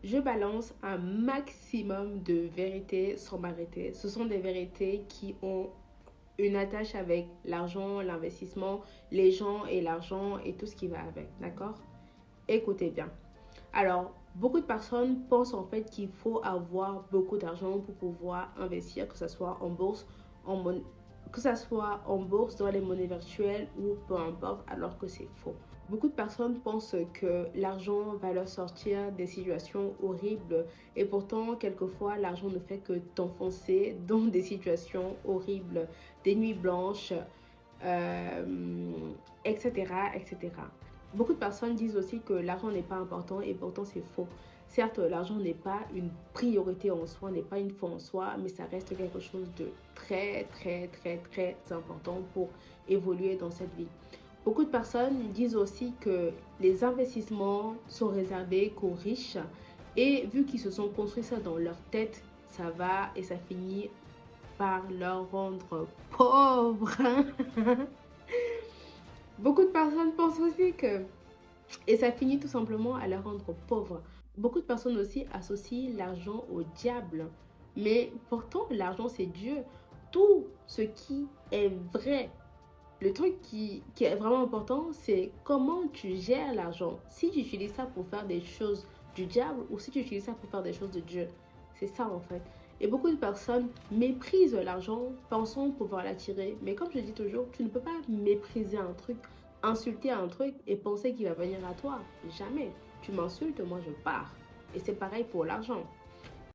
je balance un maximum de vérités sans m'arrêter. Ce sont des vérités qui ont une attache avec l'argent, l'investissement, les gens et l'argent et tout ce qui va avec, d'accord? Écoutez bien. Alors, beaucoup de personnes pensent en fait qu'il faut avoir beaucoup d'argent pour pouvoir investir, que ce soit en bourse, en que ce soit en bourse, dans les monnaies virtuelles ou peu importe, alors que c'est faux. Beaucoup de personnes pensent que l'argent va leur sortir des situations horribles et pourtant, quelquefois, l'argent ne fait que t'enfoncer dans des situations horribles, des nuits blanches, etc., etc. Beaucoup de personnes disent aussi que l'argent n'est pas important et pourtant c'est faux. Certes, l'argent n'est pas une priorité en soi, n'est pas une fin en soi, mais ça reste quelque chose de très, très, très, très important pour évoluer dans cette vie. Beaucoup de personnes disent aussi que les investissements sont réservés qu'aux riches et vu qu'ils se sont construits ça dans leur tête, ça va et ça finit par leur rendre pauvres. Beaucoup de personnes pensent aussi que et ça finit tout simplement à les rendre pauvres. Beaucoup de personnes aussi associent l'argent au diable. Mais pourtant, l'argent, c'est Dieu. Tout ce qui est vrai. Le truc qui est vraiment important, c'est comment tu gères l'argent. Si tu utilises ça pour faire des choses du diable ou si tu utilises ça pour faire des choses de Dieu. C'est ça en fait. Et beaucoup de personnes méprisent l'argent pensant pouvoir l'attirer. Mais comme je dis toujours, tu ne peux pas mépriser un truc, insulter un truc et penser qu'il va venir à toi. Jamais. Tu m'insultes, moi je pars. Et c'est pareil pour l'argent.